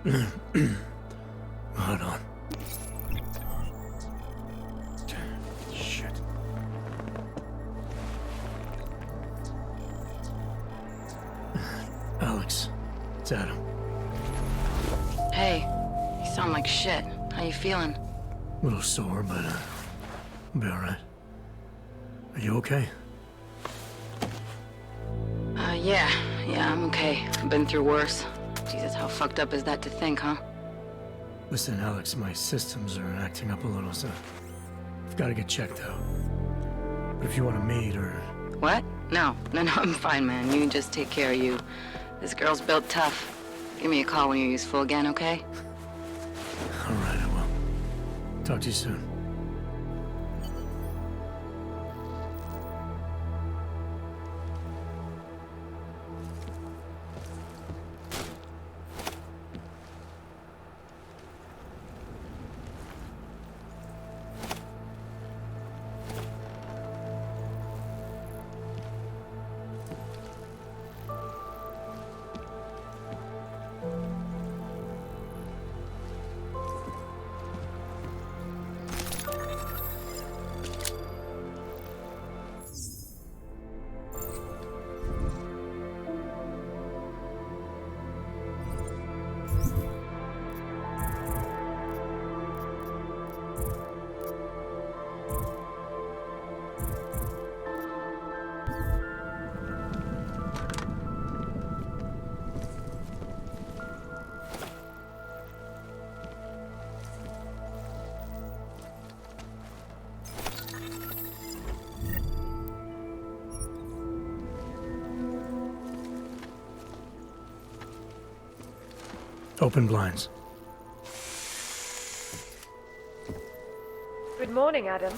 Hold on. Shit. Alex, it's Adam. Hey, you sound like shit. How you feeling? A little sore, but I'll be alright. Are you okay? Yeah, I'm okay. I've been through worse. Jesus, how fucked up is that to think, huh? Listen, Alex, my systems are acting up a little, so I've got to get checked out. But if you want a maid or... What? No, I'm fine, man. You just take care of you. This girl's built tough. Give me a call when you're useful again, okay? Alright, I will. Talk to you soon. Open blinds. Good morning, Adam.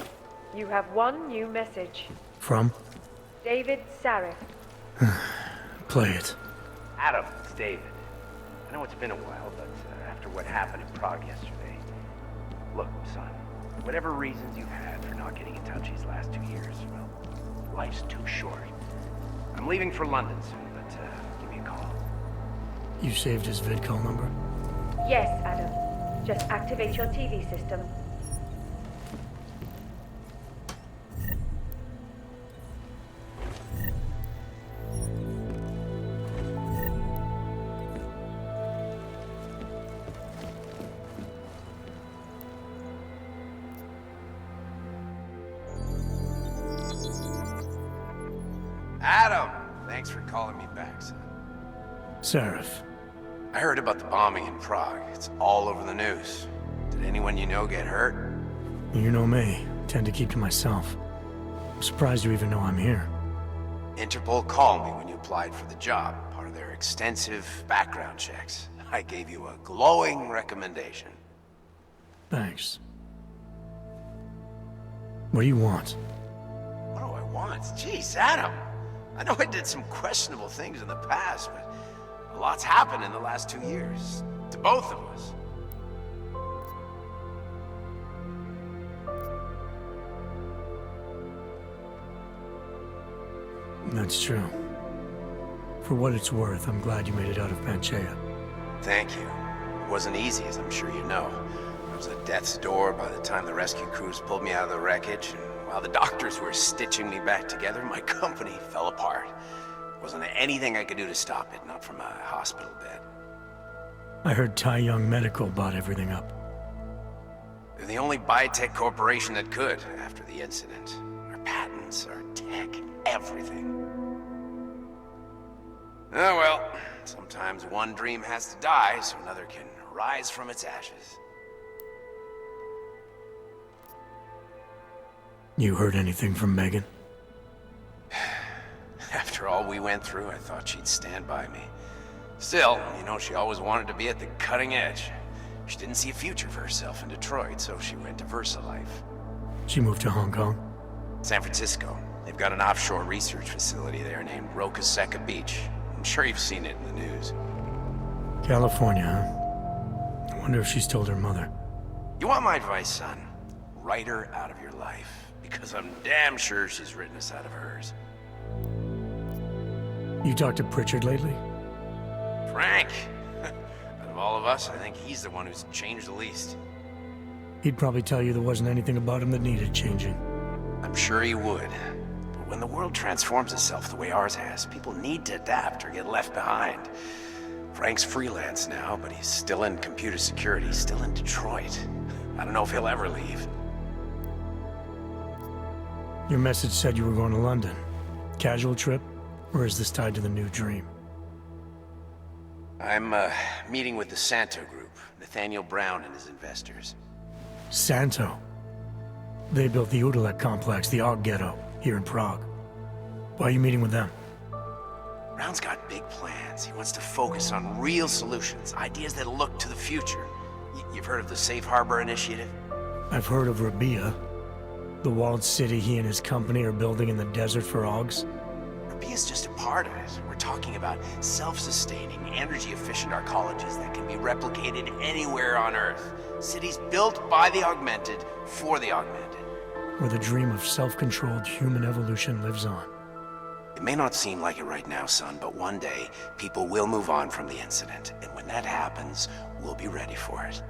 You have one new message. From? David Sarif. Play it. Adam, it's David. I know it's been a while, but after what happened in Prague yesterday... Look, son, whatever reasons you've had for not getting in touch these last 2 years, well, life's too short. I'm leaving for London soon, but give me a call. You saved his vidcall number? Yes, Adam. Just activate your TV system. Adam! Thanks for calling me back, son. Sarif. I heard about the bombing in Prague. It's all over the news. Did anyone you know get hurt? You know me. Tend to keep to myself. I'm surprised you even know I'm here. Interpol called me when you applied for the job, part of their extensive background checks. I gave you a glowing recommendation. Thanks. What do you want? What do I want? Jeez, Adam! I know I did some questionable things in the past, but a lot's happened in the last 2 years. To both of us. That's true. For what it's worth, I'm glad you made it out of Panchea. Thank you. It wasn't easy, as I'm sure you know. I was at death's door by the time the rescue crews pulled me out of the wreckage, and while the doctors were stitching me back together, my company fell apart. Wasn't anything I could do to stop it, not from a hospital bed. I heard Tai Young Medical bought everything up. They're the only biotech corporation that could after the incident. Our patents, our tech, everything. Oh well, sometimes one dream has to die so another can rise from its ashes. You heard anything from Megan? After all we went through, I thought she'd stand by me. Still, you know, she always wanted to be at the cutting edge. She didn't see a future for herself in Detroit, so she went to VersaLife. She moved to Hong Kong? San Francisco. They've got an offshore research facility there named Rokaseca Beach. I'm sure you've seen it in the news. California, huh? I wonder if she's told her mother. You want my advice, son? Write her out of your life. Because I'm damn sure she's written us out of hers. You talked to Pritchard lately? Frank! Out of Of all of us, I think he's the one who's changed the least. He'd probably tell you there wasn't anything about him that needed changing. I'm sure he would. But when the world transforms itself the way ours has, people need to adapt or get left behind. Frank's freelance now, but he's still in computer security, still in Detroit. I don't know if he'll ever leave. Your message said you were going to London. Casual trip? Or is this tied to the new dream? I'm, meeting with the Santo Group, Nathaniel Brown and his investors. Santo? They built the Udalek complex, the Og Ghetto, here in Prague. Why are you meeting with them? Brown's got big plans. He wants to focus on real solutions, ideas that look to the future. You've heard of the Safe Harbor Initiative? I've heard of Rabia, the walled city he and his company are building in the desert for Augs. Rabia's just a part of it. We're talking about self-sustaining, energy-efficient arcologies that can be replicated anywhere on Earth. Cities built by the augmented, for the augmented. Where the dream of self-controlled human evolution lives on. It may not seem like it right now, son, but one day, people will move on from the incident. And when that happens, we'll be ready for it.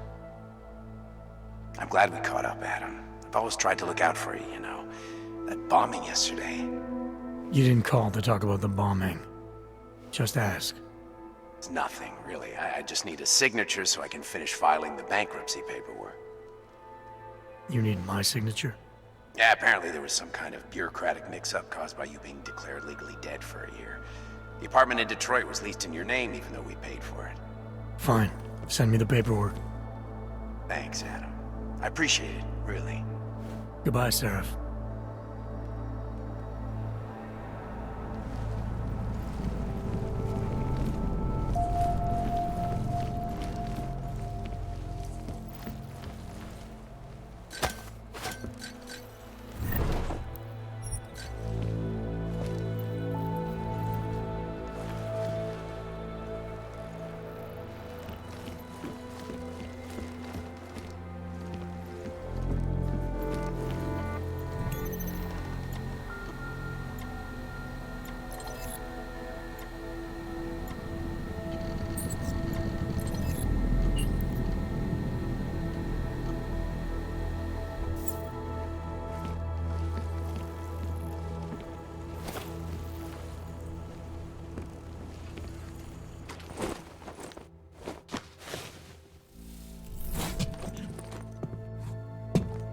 I'm glad we caught up, Adam. I've always tried to look out for you, you know. That bombing yesterday. You didn't call to talk about the bombing. Just ask. It's nothing, really. I just need a signature so I can finish filing the bankruptcy paperwork. You need my signature? Yeah, apparently there was some kind of bureaucratic mix-up caused by you being declared legally dead for a year. The apartment in Detroit was leased in your name even though we paid for it. Fine. Send me the paperwork. Thanks, Adam. I appreciate it, really. Goodbye, Seraph.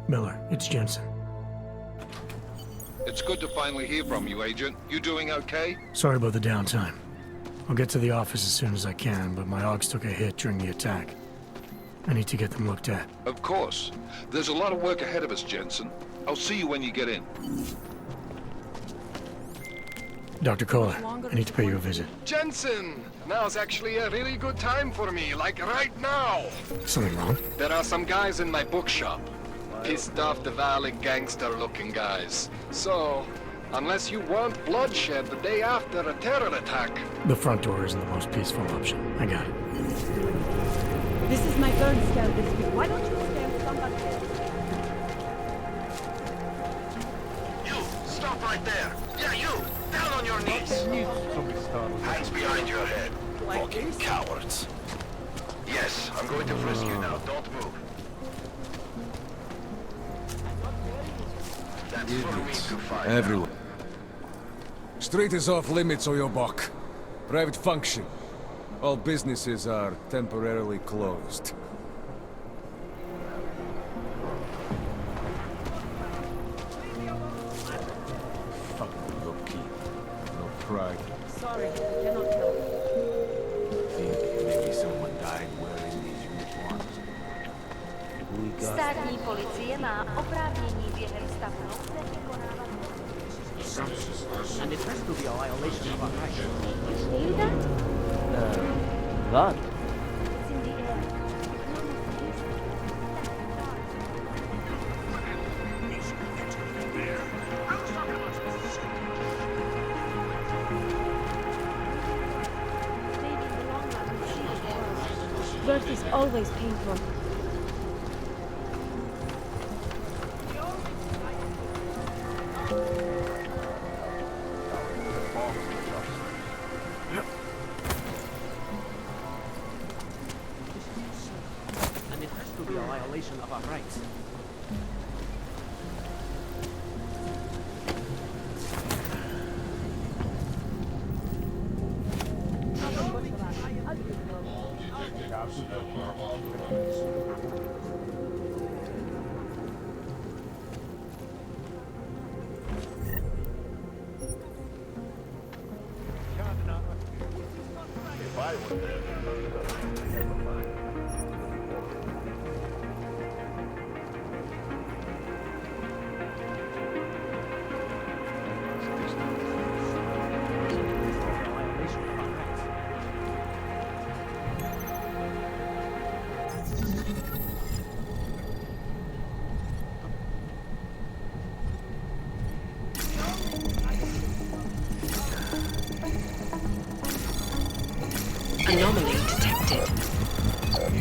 Miller, it's Jensen. It's good to finally hear from you, Agent. You doing okay? Sorry about the downtime. I'll get to the office as soon as I can, but my Augs took a hit during the attack. I need to get them looked at. Of course. There's a lot of work ahead of us, Jensen. I'll see you when you get in. Dr. Kohler, I need to pay you a visit. Jensen! Now's actually a really good time for me, like right now! Something wrong? There are some guys in my bookshop. Pissed off the Valley gangster-looking guys. So, unless you want bloodshed the day after a terror attack... The front door isn't the most peaceful option. I got it. This is my Downscaled this week. Why don't you stay with somebody else? You! Stop right there! Yeah, you! Down on your knees! Hands behind your head. Fucking cowards. Yes, I'm going to frisk you now. Don't move. That's for me to find Everyone. Street is off limits, or your buck. Private function. All businesses are temporarily closed. Fucking low-key. No pride. Sorry, I cannot help. Think maybe someone died wearing these uniforms. We got... Státní policie má oprávnění během stavu nouze vykonávat... And it has to be a violation of our rights. You hear that? What? It's in the air. Maybe in the long run we'll see it. Birth is always painful. violation of our rights. If I were there, never mind. Violation of our rights. Anomaly detected.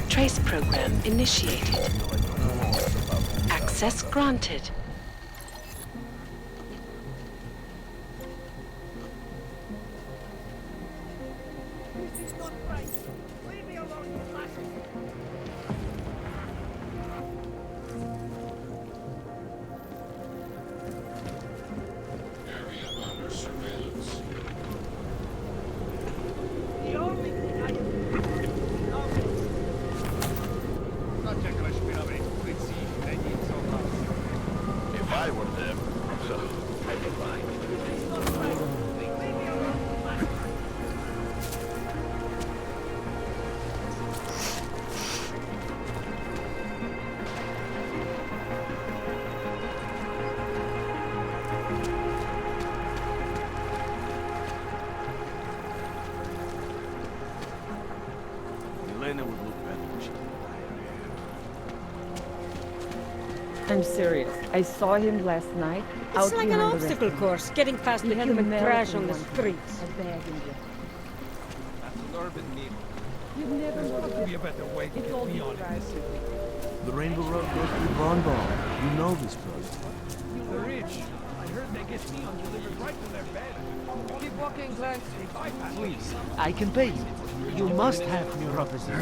Trace program initiated. Access granted. If I were them, never mind. Elena would look better when she did I'm serious. I saw him last night. It's out like an behind the obstacle restaurant. course, getting past He the had human a trash on the American one. streets. A bag in there. That's an urban myth. You've never noticed. Be a better way to It's get all me these on guys. The Rainbow Road goes through Bonbon. You know this place. The rich. I heard they get neon delivered right to their bed. Keep walking, Clark. Please, I can pay you. You must have neuropathy.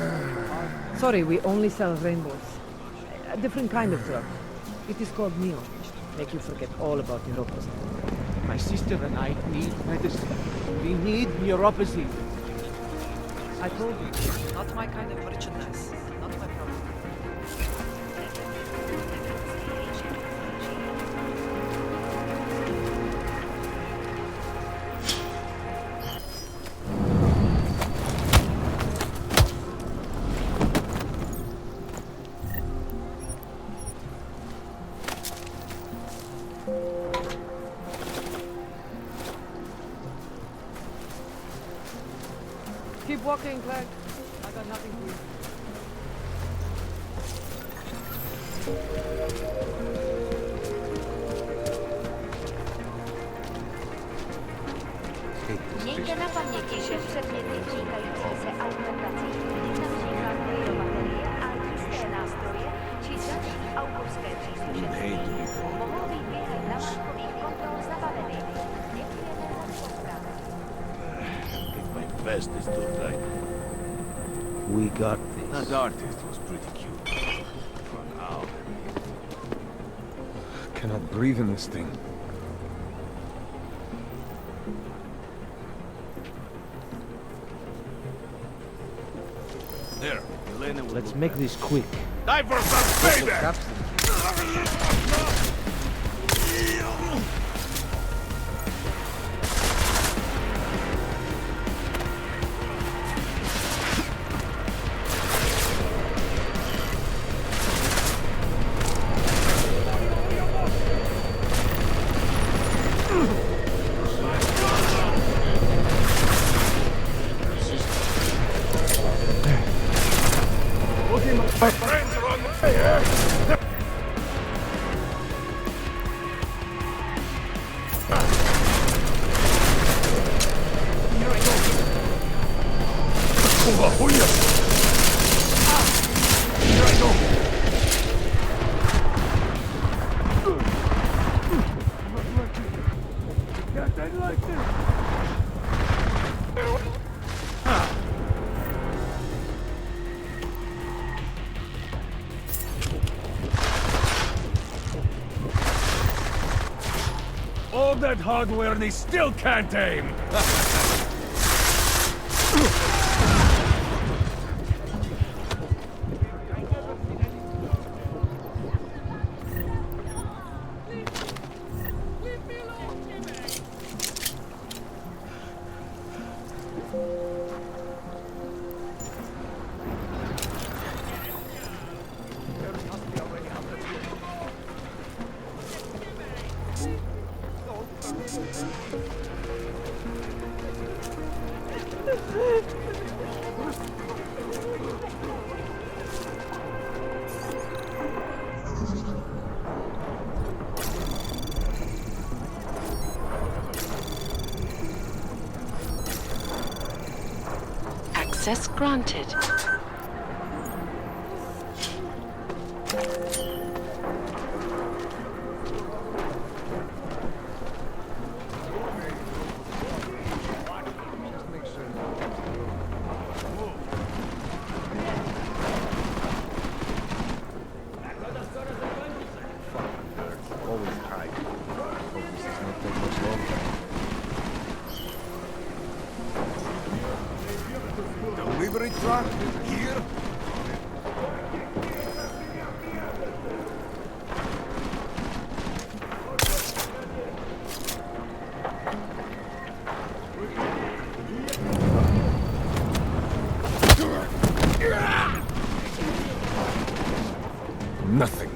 Sorry, we only sell rainbows. A different kind of drug. It is called neon. Make you forget all about neuropathy. My sister and I need medicine. We need neuropathy. I told you, not my kind of merchandise. Not my problem. Keep walking, Clark. I got nothing for you. Miejcie na pamięci, że przedmioty wynikające z augmentacji nie naprzykład baterie, ale czyste nastroje, czy rzeczy autorskie příslušenství. Mohou být během namátkových kontrol zabaveny. Děkujeme za spolupráci. My vest is too tight. We got this. That artist was pretty cute. For now. Cannot breathe in this thing. There, Elena will Let's look make back. this quick. Time for some payback! My friends are on the way, eh? that hardware and he still can't aim! Access granted. Always high. Hope this does not take much longer. Delivery truck here? Nothing.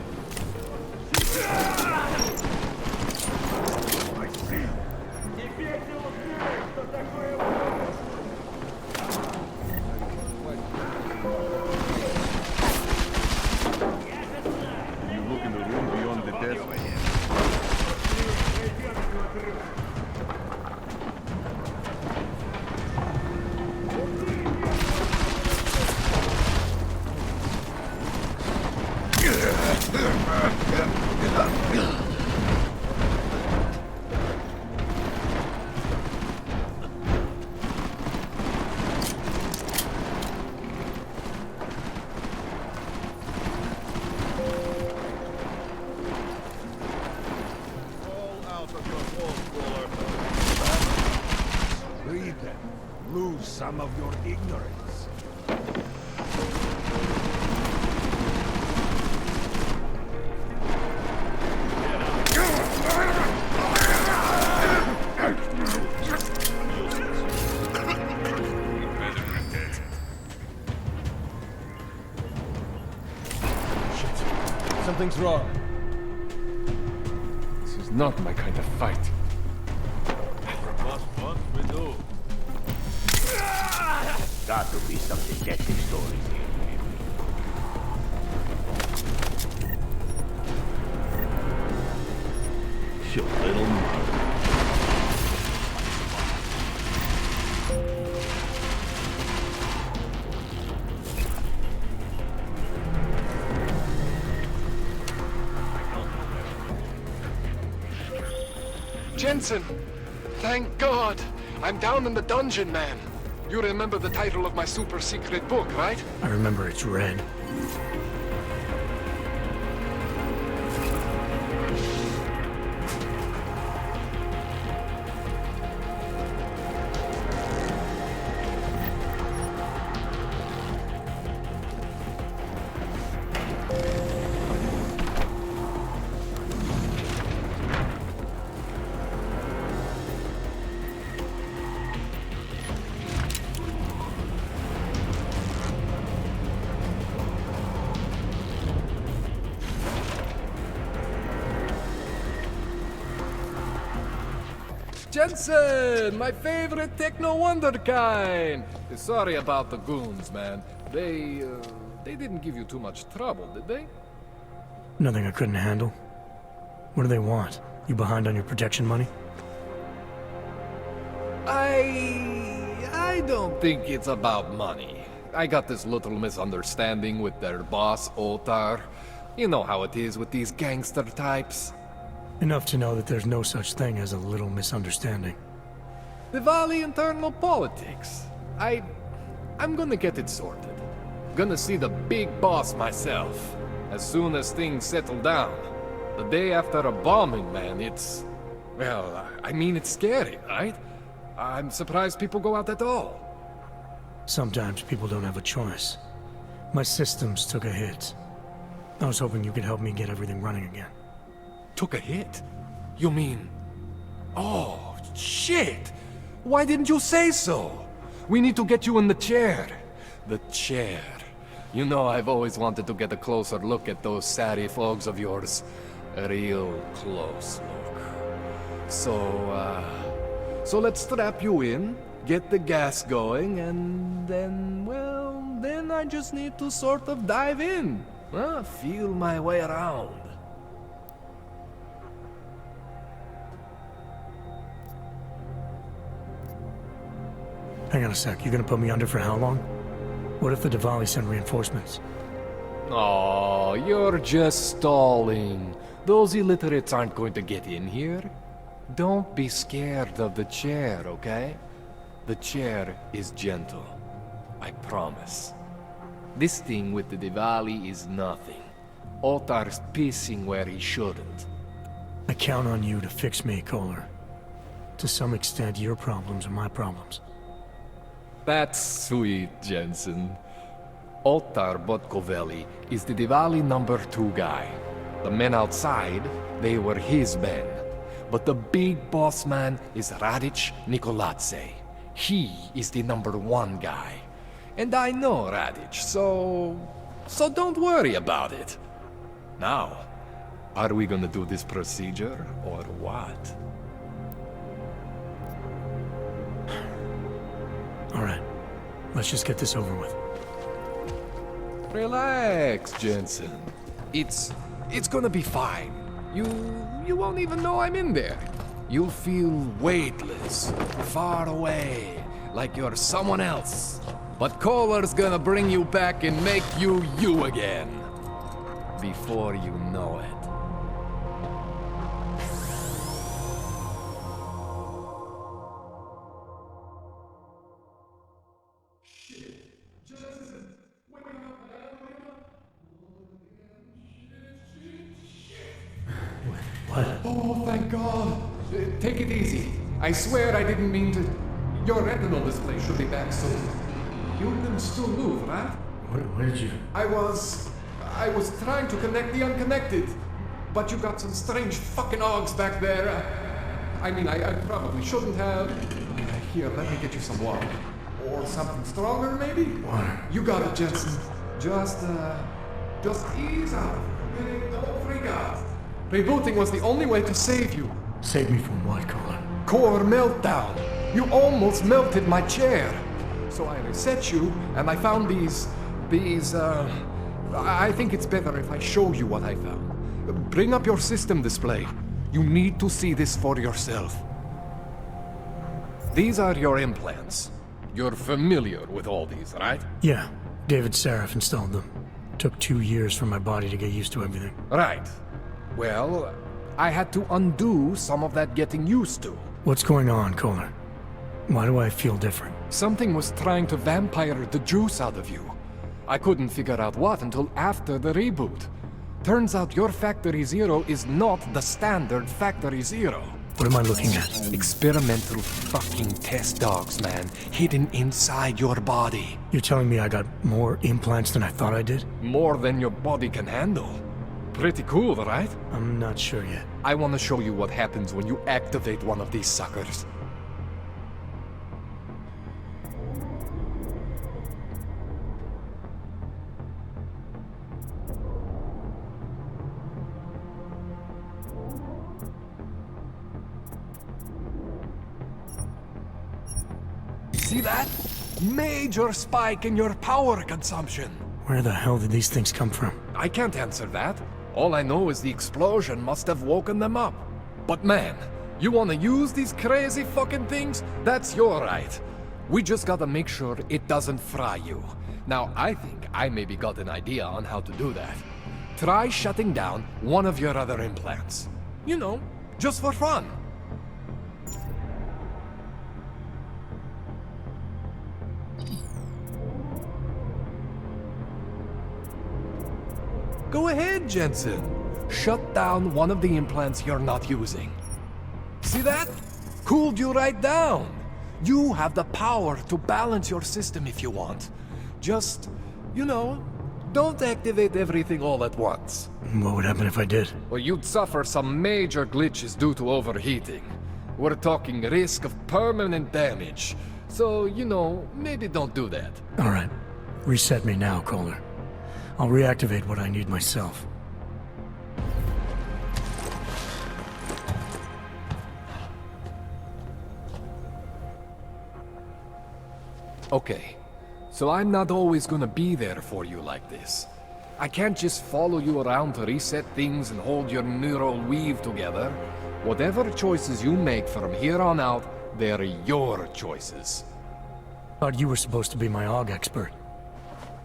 Read them. Lose some of your ignorance. Shit. Something's wrong. This is not my kind of fight. Got to be some detective stories here. Your little mother. Jensen! Thank God! I'm down in the dungeon, man. You remember the title of my super secret book, right? I remember it's red. Jensen! My favorite techno wonderkind! Sorry about the goons, man. They didn't give you too much trouble, did they? Nothing I couldn't handle. What do they want? You behind on your protection money? I don't think it's about money. I got this little misunderstanding with their boss, Otar. You know how it is with these gangster types. Enough to know that there's no such thing as a little misunderstanding. The Valley internal politics. I'm gonna get it sorted. Gonna see the big boss myself. As soon as things settle down. The day after a bombing, man, it's Well, I mean, it's scary, right? I'm surprised people go out at all. Sometimes people don't have a choice. My systems took a hit. I was hoping you could help me get everything running again. Took a hit? You mean... Oh, shit! Why didn't you say so? We need to get you in the chair. The chair. You know, I've always wanted to get a closer look at those satty folks of yours. A real close look. So let's strap you in, get the gas going, and then, well, then I just need to sort of dive in. Feel my way around. Hang on a sec, you gonna put me under for how long? What if the Diwali send reinforcements? Oh, you're just stalling. Those illiterates aren't going to get in here. Don't be scared of the chair, okay? The chair is gentle. I promise. This thing with the Diwali is nothing. Otar's pissing where he shouldn't. I count on you to fix me, Kohler. To some extent, your problems are my problems. That's sweet, Jensen. Otar Botkoveli is the Diwali #2 guy. The men outside, they were his men. But the big boss man is Radic Nikoladze. He is the #1 guy. And I know Radic, so don't worry about it. Now, are we gonna do this procedure, or what? Alright, let's just get this over with. Relax, Jensen. It's gonna be fine. You won't even know I'm in there. You'll feel weightless, far away, like you're someone else. But Kohler's gonna bring you back and make you you again. Before you know it. What? Oh, thank God. Take it easy. I swear I didn't mean to... Your retinal display should be back soon. You can still move, right? Where did you... I was trying to connect the unconnected. But you got some strange fucking ogs back there. I mean, I probably shouldn't have... Here, let me get you some water. Or something stronger, maybe? Water. You got it, Jensen. Just ease out. Don't freak out. Rebooting was the only way to save you. Save me from what, Kohler? Core meltdown. You almost melted my chair. So I reset you, and I found these... I think it's better if I show you what I found. Bring up your system display. You need to see this for yourself. These are your implants. You're familiar with all these, right? Yeah, David Sarif installed them. Took 2 years for my body to get used to everything. Right. Well, I had to undo some of that getting used to. What's going on, Kohler? Why do I feel different? Something was trying to vampire the juice out of you. I couldn't figure out what until after the reboot. Turns out your Factory Zero is not the standard Factory Zero. What am I looking at? Experimental fucking test dogs, man. Hidden inside your body. You're telling me I got more implants than I thought I did? More than your body can handle. Pretty cool, right? I'm not sure yet. I want to show you what happens when you activate one of these suckers. See that? Major spike in your power consumption. Where the hell did these things come from? I can't answer that. All I know is the explosion must have woken them up. But man, you wanna use these crazy fucking things? That's your right. We just gotta make sure it doesn't fry you. Now, I think I maybe got an idea on how to do that. Try shutting down one of your other implants. You know, just for fun. Go ahead, Jensen. Shut down one of the implants you're not using. See that? Cooled you right down. You have the power to balance your system if you want. Just, you know, don't activate everything all at once. What would happen if I did? Well, you'd suffer some major glitches due to overheating. We're talking risk of permanent damage. So, you know, maybe don't do that. All right. Reset me now, Kohler. I'll reactivate what I need myself. Okay. So I'm not always gonna be there for you like this. I can't just follow you around to reset things and hold your neural weave together. Whatever choices you make from here on out, they're your choices. Thought you were supposed to be my AUG expert.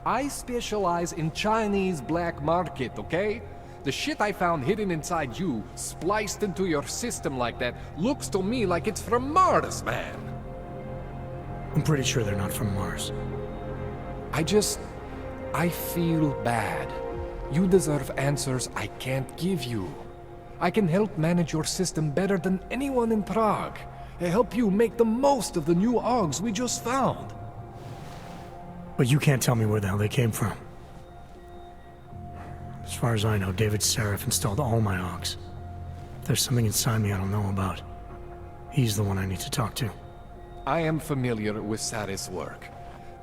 I specialize in Chinese black market, okay? The shit I found hidden inside you, spliced into your system like that, looks to me like it's from Mars, man. I'm pretty sure they're not from Mars. I feel bad. You deserve answers I can't give you. I can help manage your system better than anyone in Prague. Help you make the most of the new AUGs we just found. But you can't tell me where the hell they came from. As far as I know, David Sarif installed all my AUGs. If there's something inside me I don't know about, he's the one I need to talk to. I am familiar with Sarif's work.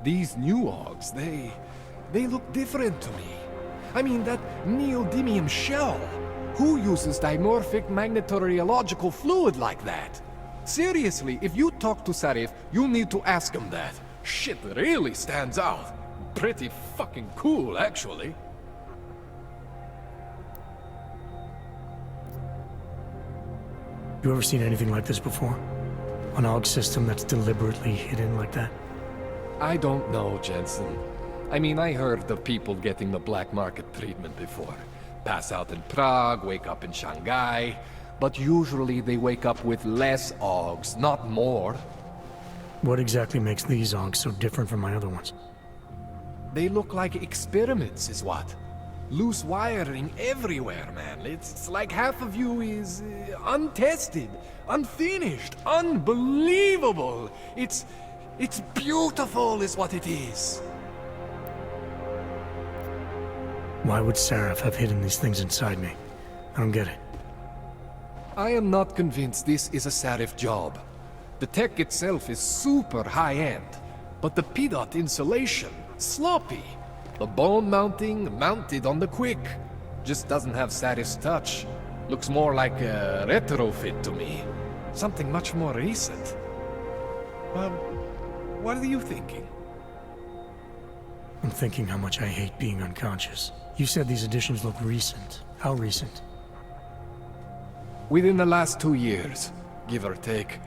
These new AUGs, they look different to me. I mean, that neodymium shell. Who uses dimorphic magnetorheological fluid like that? Seriously, if you talk to Sarif, you need to ask him that. Shit really stands out. Pretty fucking cool, actually. You ever seen anything like this before? An AUG system that's deliberately hidden like that? I don't know, Jensen. I mean, I heard of people getting the black market treatment before. Pass out in Prague, wake up in Shanghai. But usually they wake up with less AUGs, not more. What exactly makes these AUGs so different from my other ones? They look like experiments, is what. Loose wiring everywhere, man. It's like half of you is untested, unfinished, unbelievable. It's beautiful is what it is. Why would Sarif have hidden these things inside me? I don't get it. I am not convinced this is a Sarif job. The tech itself is super high-end, but the PDOT insulation, sloppy. The bone mounting, mounted on the quick. Just doesn't have Sarif's touch. Looks more like a retrofit to me. Something much more recent. Well, what are you thinking? I'm thinking how much I hate being unconscious. You said these additions look recent. How recent? Within the last 2 years, give or take.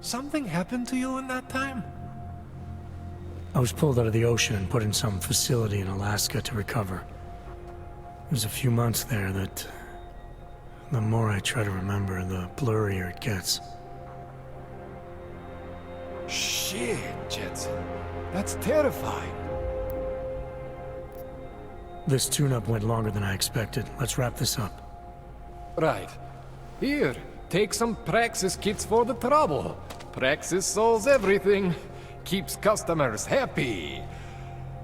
Something happened to you in that time? I was pulled out of the ocean and put in some facility in Alaska to recover. There's a few months there that... the more I try to remember, the blurrier it gets. Shit, Jensen. That's terrifying. This tune-up went longer than I expected. Let's wrap this up. Right. Here, take some Praxis kits for the trouble. Praxis solves everything. Keeps customers happy.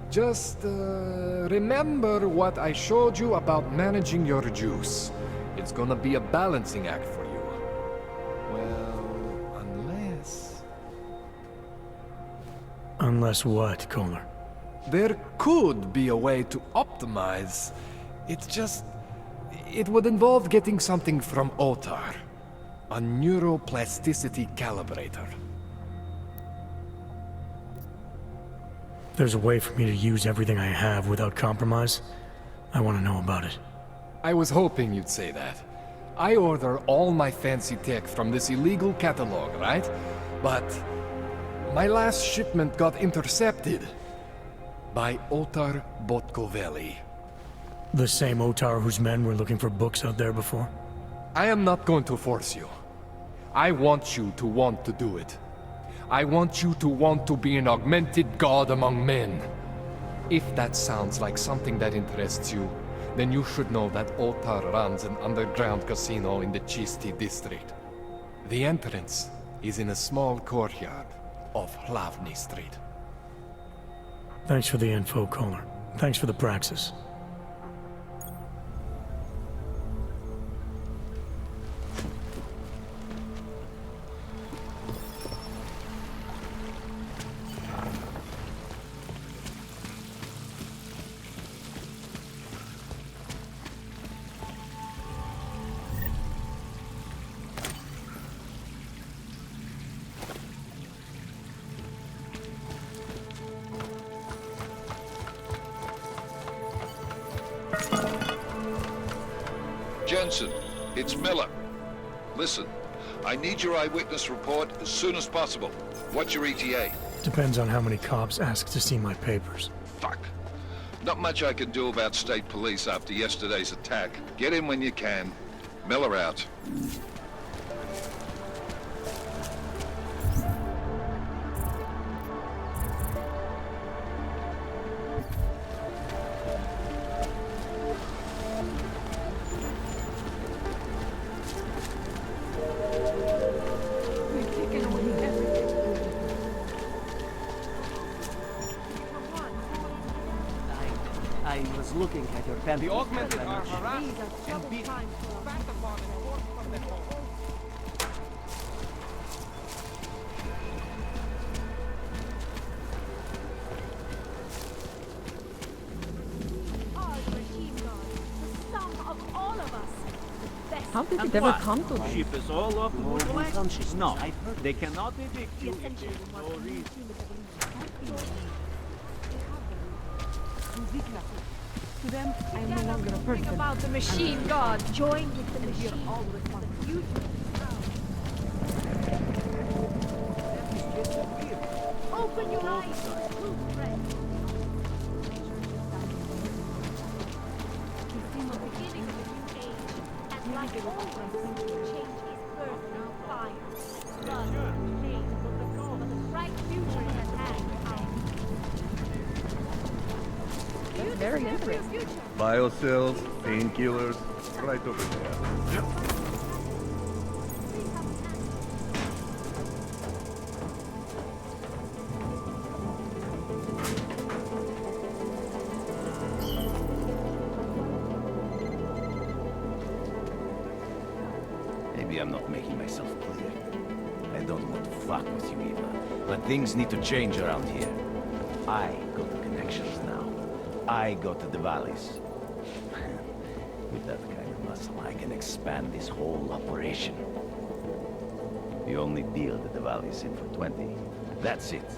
Just, remember what I showed you about managing your juice. It's gonna be a balancing act for you. Well, unless... Unless what, Kohler? There could be a way to optimize. It's just... it would involve getting something from OTAR. A neuroplasticity calibrator. There's a way for me to use everything I have without compromise. I want to know about it. I was hoping you'd say that. I order all my fancy tech from this illegal catalog, right? But my last shipment got intercepted by Otar Botkoveli. The same Otar whose men were looking for books out there before? I am not going to force you. I want you to want to do it. I want you to want to be an augmented god among men. If that sounds like something that interests you, then you should know that Otar runs an underground casino in the Chisti district. The entrance is in a small courtyard off Hlavny Street. Thanks for the info, Kohler. Thanks for the praxis. Jensen, it's Miller. Listen, I need your eyewitness report as soon as possible. What's your ETA? Depends on how many cops ask to see my papers. Fuck. Not much I can do about state police after yesterday's attack. Get in when you can. Miller out. I was looking at your pen. The augmented are harassed and beaten. Vagabond and forced from their home. How did it ever come to Ship is all off the board. No, they cannot evict you if there is no reason. To them, I am no longer a person. About the machine god. Join with the machine. All responsible. Open your eyes. True friend. The beginning of a new age, and like always, change is birth now fire. Blood, pain, but the bright future is at hand. That's very interesting. Biocells, painkillers, right over there. Maybe I'm not making myself clear. I don't want to fuck with you either, but things need to change around here. I got the connections now. I got the valleys. With that kind of muscle, I can expand this whole operation. The only deal that the valley's in for 20. That's it.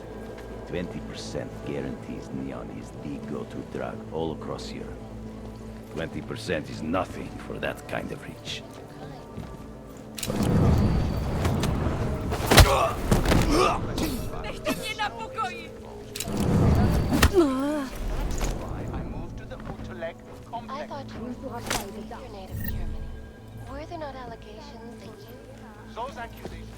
20% guarantees Neon is the go-to drug all across Europe. 20% is nothing for that kind of reach. I thought you were your native Germany. Were there not allegations that you... Those accusations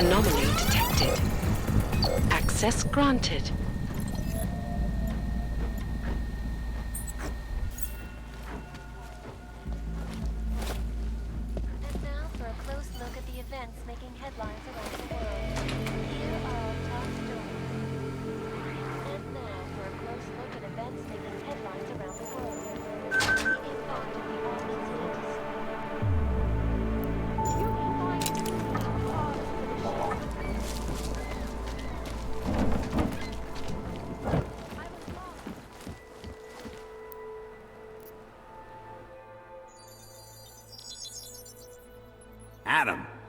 Anomaly detected. Access granted. And now for a close look at the events making headlines around the world. Here are our top stories. And now for a close look at events making headlines around the world. The impact of the Army's latest... You can find this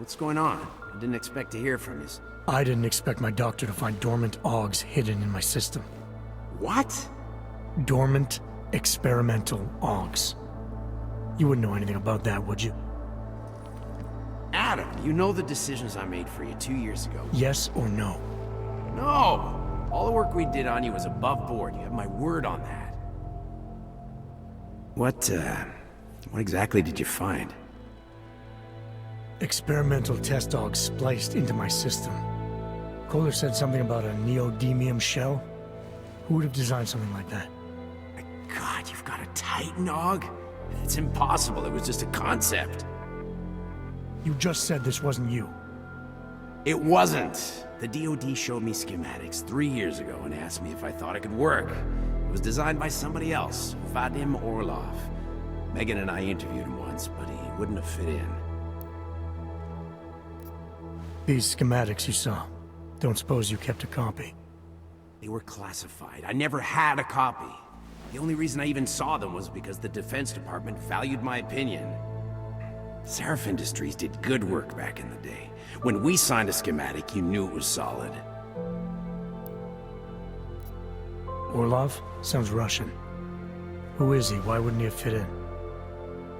What's going on? I didn't expect to hear from you. I didn't expect my doctor to find dormant AUGs hidden in my system. What? Dormant experimental AUGs. You wouldn't know anything about that, would you? Adam, you know the decisions I made for you 2 years ago. Yes or no? No! All the work we did on you was above board. You have my word on that. What exactly did you find? Experimental test AUGs spliced into my system. Kohler said something about a neodymium shell. Who would have designed something like that? My God, you've got a Titan AUG? It's impossible. It was just a concept. You just said this wasn't you. It wasn't. The DoD showed me schematics 3 years ago and asked me if I thought it could work. It was designed by somebody else, Vadim Orlov. Megan and I interviewed him once, but he wouldn't have fit in. These schematics you saw, don't suppose you kept a copy? They were classified. I never had a copy. The only reason I even saw them was because the Defense Department valued my opinion. Seraph Industries did good work back in the day. When we signed a schematic, you knew it was solid. Orlov? Sounds Russian. Who is he? Why wouldn't he have fit in?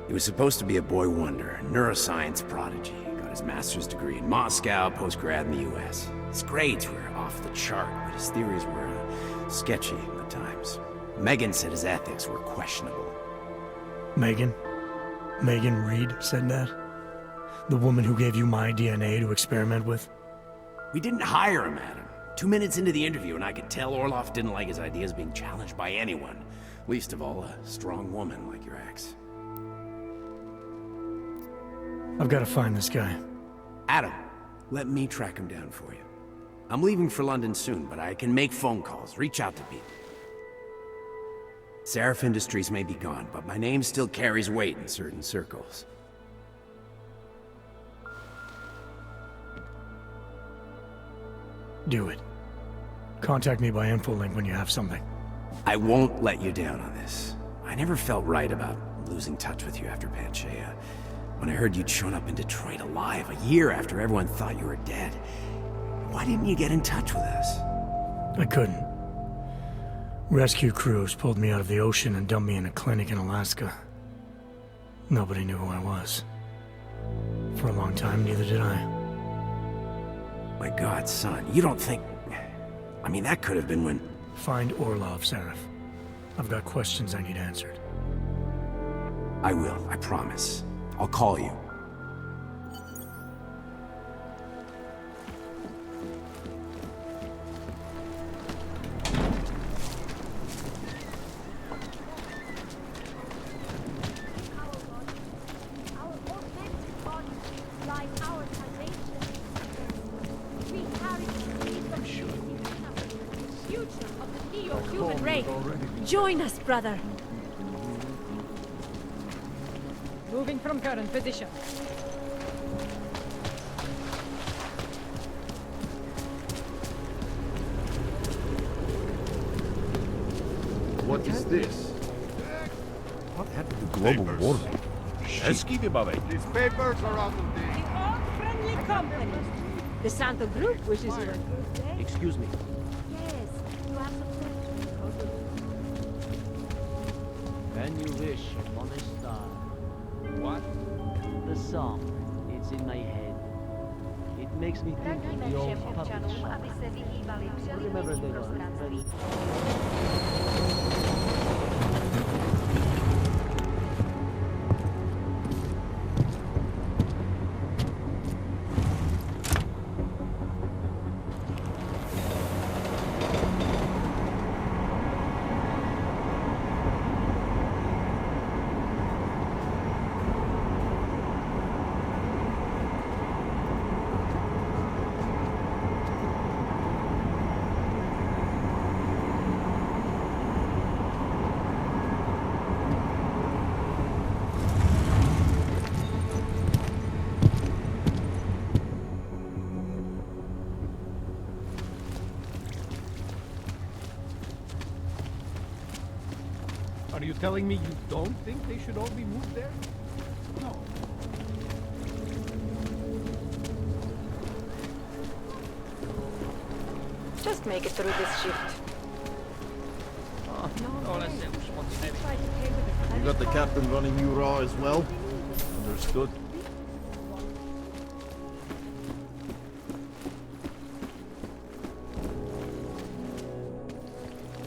He was supposed to be a boy wonder, a neuroscience prodigy. Got his master's degree in Moscow, post-grad in the US. His grades were off the chart, but his theories were sketchy at times. Megan said his ethics were questionable. Megan? Megan Reed said that? The woman who gave you my DNA to experiment with? We didn't hire him, Adam. 2 minutes into the interview, and I could tell Orlov didn't like his ideas being challenged by anyone. Least of all, a strong woman like your ex. I've got to find this guy. Adam, let me track him down for you. I'm leaving for London soon, but I can make phone calls, reach out to people. Seraph Industries may be gone, but my name still carries weight in certain circles. Do it. Contact me by infolink when you have something. I won't let you down on this. I never felt right about losing touch with you after Panchea. When I heard you'd shown up in Detroit alive a year after everyone thought you were dead. Why didn't you get in touch with us? I couldn't. Rescue crews pulled me out of the ocean and dumped me in a clinic in Alaska. Nobody knew who I was. For a long time, neither did I. My God, son, you don't think... I mean, that could have been when... Find Orlov, Seraph. I've got questions I need answered. I will, I promise. I'll call you. Join us, brother. Moving from current position. What is this? What happened to global warming? These papers are out of date. The all-friendly company. The Santo Group wishes you a good day. Excuse me. Yes, you have some Can you wish upon a star? What? The song, it's in my head. It makes me think of the old puppet shop. Remember they were very... Are you telling me you don't think they should all be moved there? No. Just make it through this shift. You got the captain running you raw as well? Understood.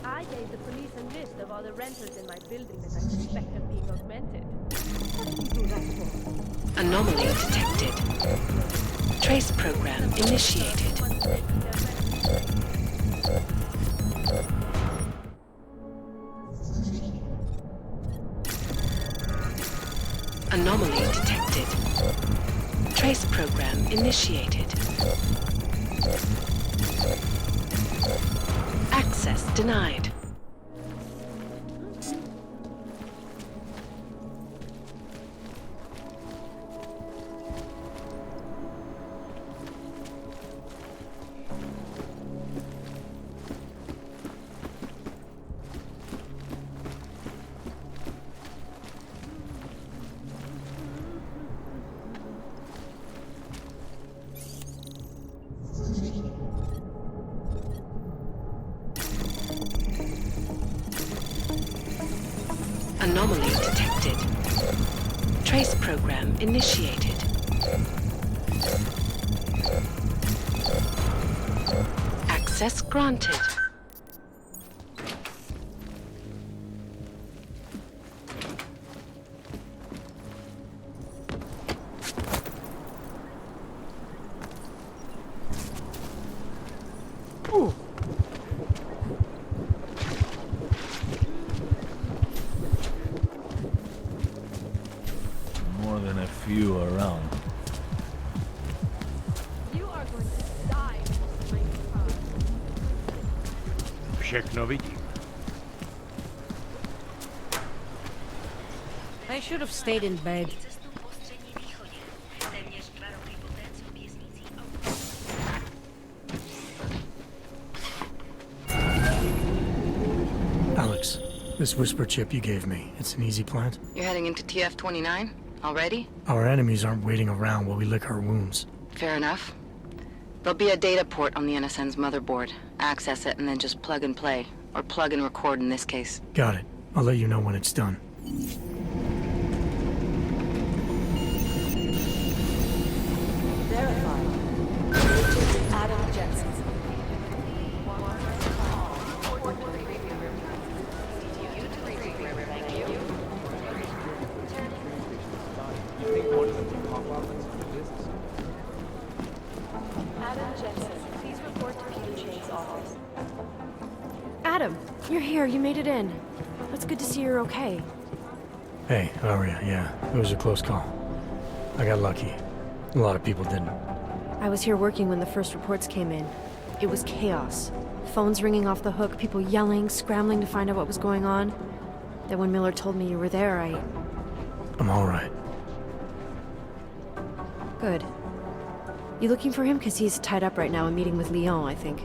I gave the police a list of all the renters in my building that I suspect of being augmented. What did you do that for? Anomaly detected. Trace program initiated. Anomaly detected. Trace program initiated. Access denied. Anomaly detected. Trace program initiated. Access granted. More than a few around. You are going to die in this car. Všechno vidím. I should have stayed in bed. Alex, this whisper chip you gave me, it's an easy plant? You're heading into TF-29? Already? Our enemies aren't waiting around while we lick our wounds. Fair enough. There'll be a data port on the NSN's motherboard. Access it and then just plug and play. Or plug and record in this case. Got it. I'll let you know when it's done. Verified. Adam Jensen. Adam Jensen, please report to Peter Chang's office. Adam, you're here. You made it in. It's good to see you're okay. Hey, how are you? Yeah, it was a close call. I got lucky. A lot of people didn't. I was here working when the first reports came in. It was chaos. Phones ringing off the hook, people yelling, scrambling to find out what was going on. Then when Miller told me you were there, I'm all right. Good. You looking for him? Because he's tied up right now and meeting with Lyon, I think.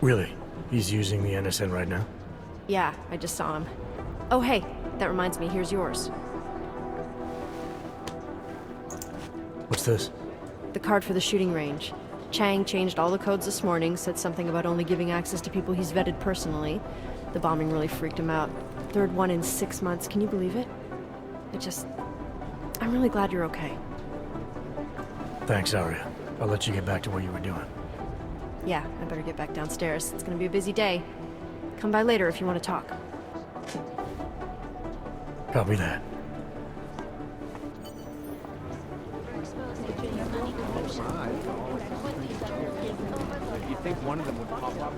Really? He's using the NSN right now? Yeah, I just saw him. Oh, hey, that reminds me, here's yours. What's this? The card for the shooting range. Chang changed all the codes this morning, said something about only giving access to people he's vetted personally. The bombing really freaked him out. Third one in 6 months, can you believe it? I'm really glad you're okay. Thanks, Arya. I'll let you get back to what you were doing. Yeah, I better get back downstairs. It's gonna be a busy day. Come by later if you want to talk. Copy that. You think one of them would pop up?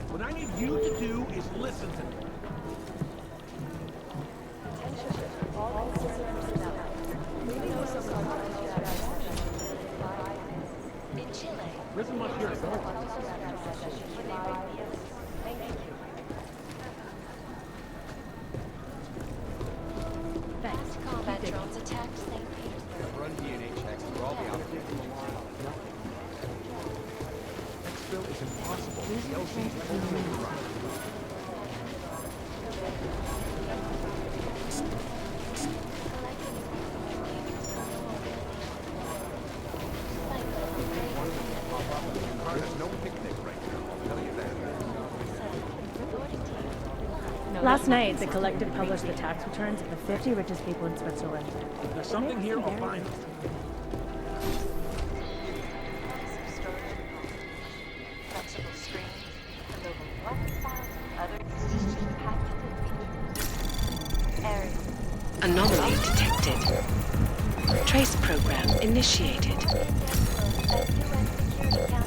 What I need you to do is listen to me. In Chile. RYZEN must hear it. Fast combat drones attacked St. Petersburg. Run DNA checks through all the outfits. Exfil is impossible. The LC's totally corrupt. There's no picnic right now, I'll tell you that. Last night, the collective published the tax returns of the 50 richest people in Switzerland. If there's something here, I'll find it. Flexible screens, and over 1,000 other patented features. Areas. Anomaly detected. Trace program initiated.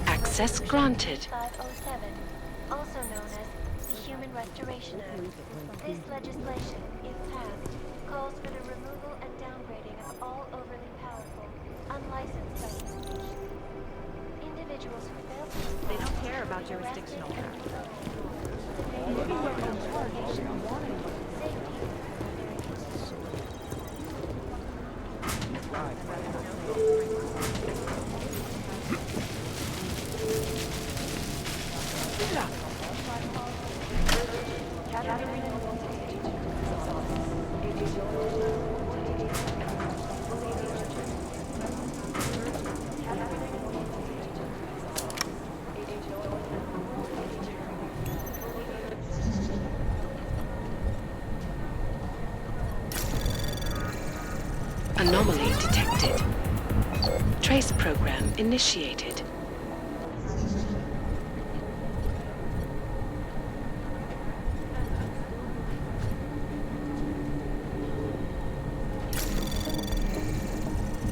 Access granted. 507, also known as the Human Restoration Act. This legislation, if passed, calls for the removal and downgrading of all overly powerful, unlicensed weapons. Individuals who fail to comply. They don't care about jurisdictional facts. Anomaly detected. Trace program initiated.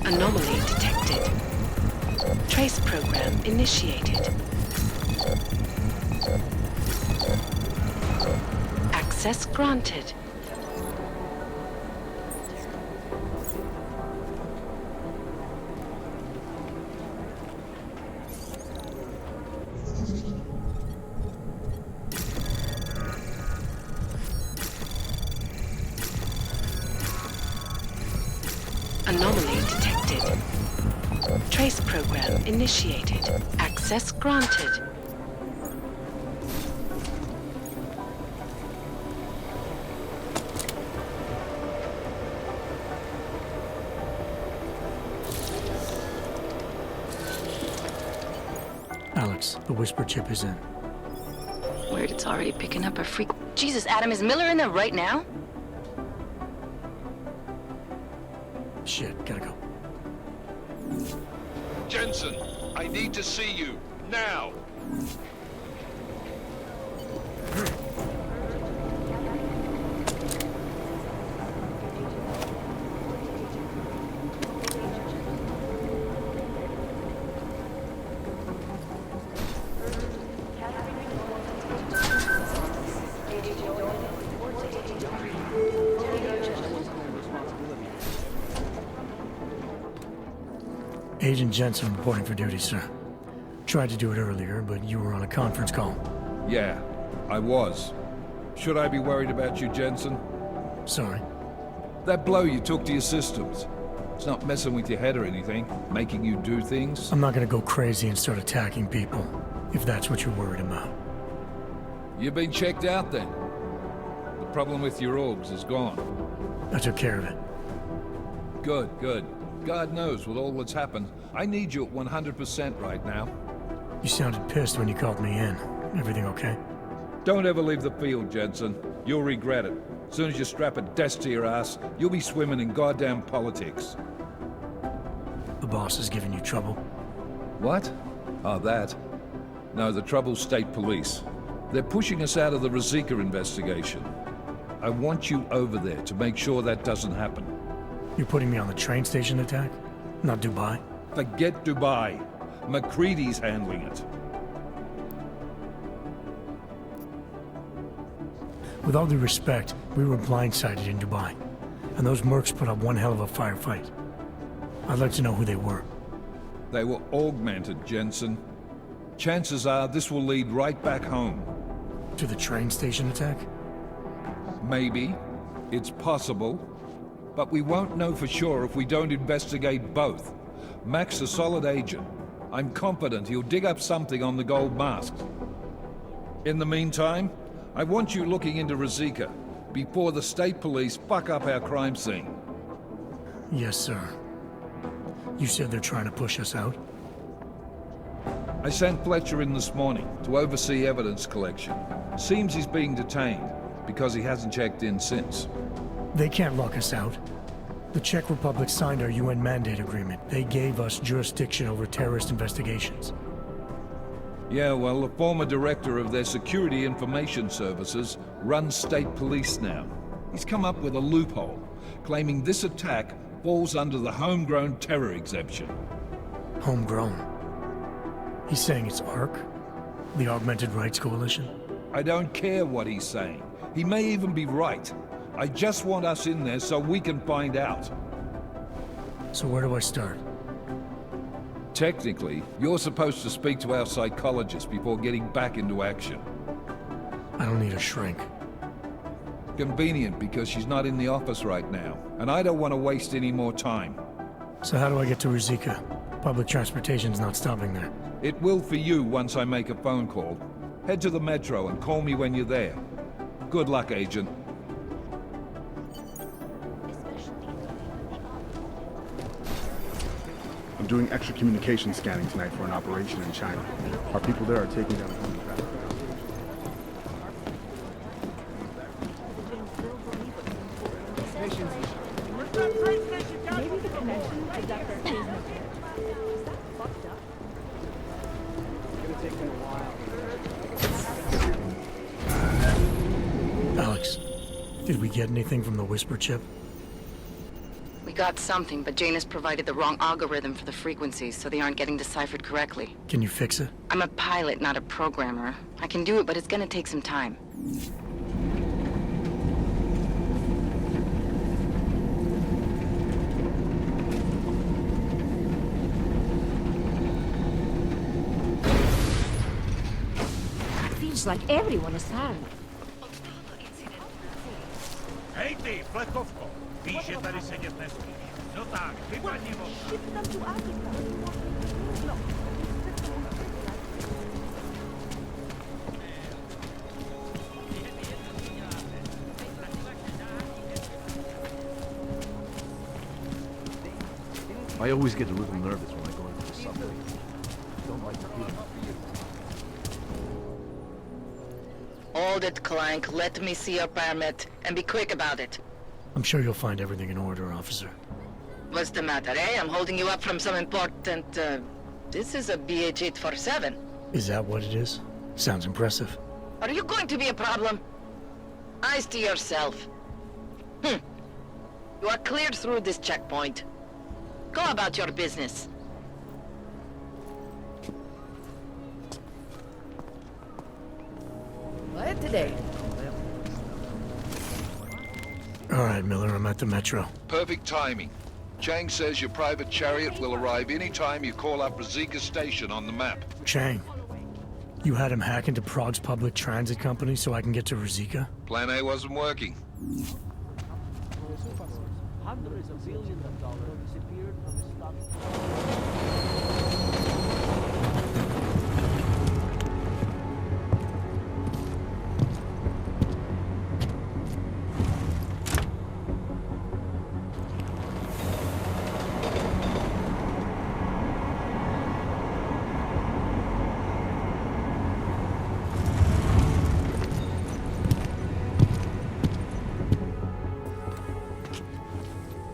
Anomaly detected. Trace program initiated. Access granted. Anomaly detected. Trace program initiated. Access granted. Alex, the whisper chip is in. Weird, it's already picking up a freak. Jesus, Adam, is Miller in there right now? Shit, gotta go. Jensen, I need to see you, now! Agent Jensen reporting for duty, sir. Tried to do it earlier, but you were on a conference call. Yeah, I was. Should I be worried about you, Jensen? Sorry. That blow you took to your systems. It's not messing with your head or anything, making you do things. I'm not gonna go crazy and start attacking people, if that's what you're worried about. You've been checked out then. The problem with your orgs is gone. I took care of it. Good, good. God knows with all that's happened, I need you at 100% right now. You sounded pissed when you called me in. Everything okay? Don't ever leave the field, Jensen. You'll regret it. As soon as you strap a desk to your ass, you'll be swimming in goddamn politics. The boss is giving you trouble? What? Oh, that? No, the trouble's state police. They're pushing us out of the RYZEN investigation. I want you over there to make sure that doesn't happen. You're putting me on the train station attack? Not Dubai? Forget Dubai. McCready's handling it. With all due respect, we were blindsided in Dubai. And those mercs put up one hell of a firefight. I'd like to know who they were. They were augmented, Jensen. Chances are this will lead right back home. To the train station attack? Maybe. It's possible. But we won't know for sure if we don't investigate both. Mac's a solid agent. I'm confident he'll dig up something on the gold masks. In the meantime, I want you looking into RYZEN before the state police fuck up our crime scene. Yes, sir. You said they're trying to push us out? I sent Fletcher in this morning to oversee evidence collection. Seems he's being detained because he hasn't checked in since. They can't lock us out. The Czech Republic signed our UN mandate agreement. They gave us jurisdiction over terrorist investigations. Yeah, well, the former director of their security information services runs state police now. He's come up with a loophole, claiming this attack falls under the homegrown terror exemption. Homegrown? He's saying it's ARC? The Augmented Rights Coalition? I don't care what he's saying. He may even be right. I just want us in there so we can find out. So where do I start? Technically, you're supposed to speak to our psychologist before getting back into action. I don't need a shrink. Convenient because she's not in the office right now, and I don't want to waste any more time. So how do I get to RYZEN? Public transportation's not stopping there. It will for you once I make a phone call. Head to the metro and call me when you're there. Good luck, Agent. I'm doing extra communication scanning tonight for an operation in China. Our people there are taking down a Maybe the connection is after Alex, did we get anything from the Whisper chip? We got something, but Jane has provided the wrong algorithm for the frequencies, so they aren't getting deciphered correctly. Can you fix it? I'm a pilot, not a programmer. I can do it, but it's gonna take some time. Feels like everyone is armed. Hej ty, flekovko! Víš, že tady sedět nesmíš. No tak, vypadni ho! I always get a little nervous when I go into the subway. Don't like the feeling. Hold it, Clank. Let me see your permit, and be quick about it. I'm sure you'll find everything in order, officer. What's the matter, eh? I'm holding you up from some important, This is a BH-847. Is that what it is? Sounds impressive. Are you going to be a problem? Eyes to yourself. You are cleared through this checkpoint. Go about your business. What today? All right, Miller, I'm at the metro. Perfect timing. Chang says your private chariot will arrive any time you call up RYZEN Station on the map. Chang, you had him hack into Prague's public transit company so I can get to RYZEN? Plan A wasn't working. Hundreds of billions of dollars disappeared from the stock.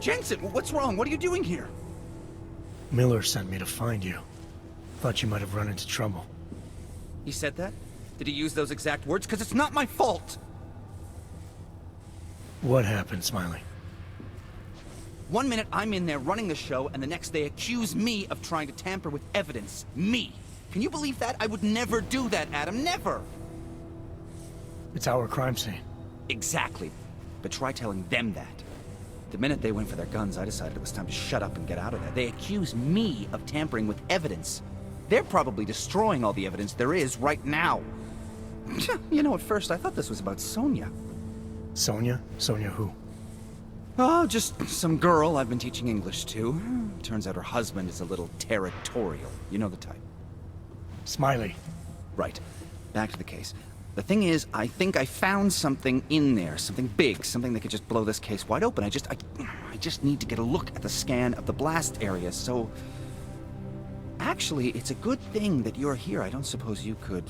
Jensen, what's wrong? What are you doing here? Miller sent me to find you. Thought you might have run into trouble. He said that? Did he use those exact words? Because it's not my fault! What happened, Smiley? 1 minute I'm in there running the show, and the next they accuse me of trying to tamper with evidence. Me! Can you believe that? I would never do that, Adam. Never! It's our crime scene. Exactly. But try telling them that. The minute they went for their guns, I decided it was time to shut up and get out of there. They accuse me of tampering with evidence. They're probably destroying all the evidence there is right now. You know, at first I thought this was about Sonia. Sonia? Sonia who? Oh, just some girl I've been teaching English to. Turns out her husband is a little territorial. You know the type. Smiley. Right. Back to the case. The thing is, I think I found something in there. Something big. Something that could just blow this case wide open. I just need to get a look at the scan of the blast area, so... Actually, it's a good thing that you're here. I don't suppose you could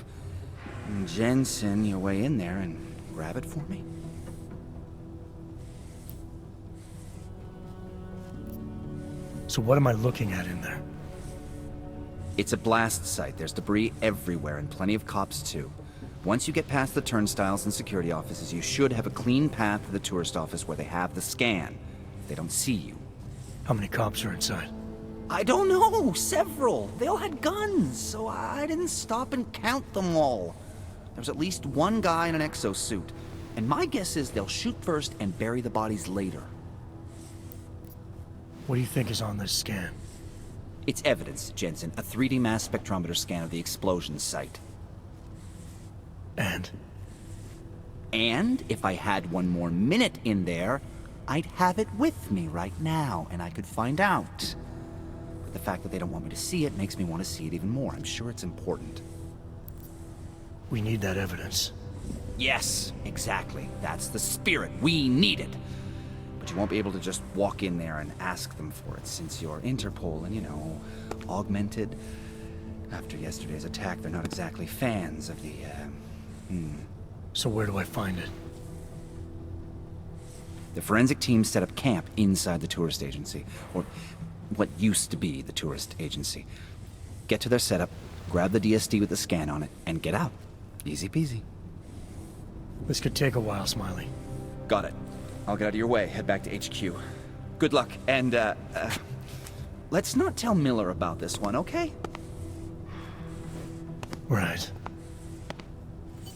Jensen your way in there and grab it for me? So what am I looking at in there? It's a blast site. There's debris everywhere, and plenty of cops, too. Once you get past the turnstiles and security offices, you should have a clean path to the tourist office where they have the scan. If they don't see you. How many cops are inside? I don't know. Several. They all had guns, so I didn't stop and count them all. There was at least one guy in an exosuit. And my guess is they'll shoot first and bury the bodies later. What do you think is on this scan? It's evidence, Jensen. A 3D mass spectrometer scan of the explosion site. And? And if I had one more minute in there, I'd have it with me right now, and I could find out. But the fact that they don't want me to see it makes me want to see it even more. I'm sure it's important. We need that evidence. Yes, exactly. That's the spirit. We need it. But you won't be able to just walk in there and ask them for it, since you're Interpol and, you know, augmented. After yesterday's attack, they're not exactly fans of the, So where do I find it? The forensic team set up camp inside the tourist agency, or what used to be the tourist agency. Get to their setup, grab the DSD with the scan on it, and get out. Easy peasy. This could take a while, Smiley. Got it. I'll get out of your way, head back to HQ. Good luck, and, let's not tell Miller about this one, okay? Right.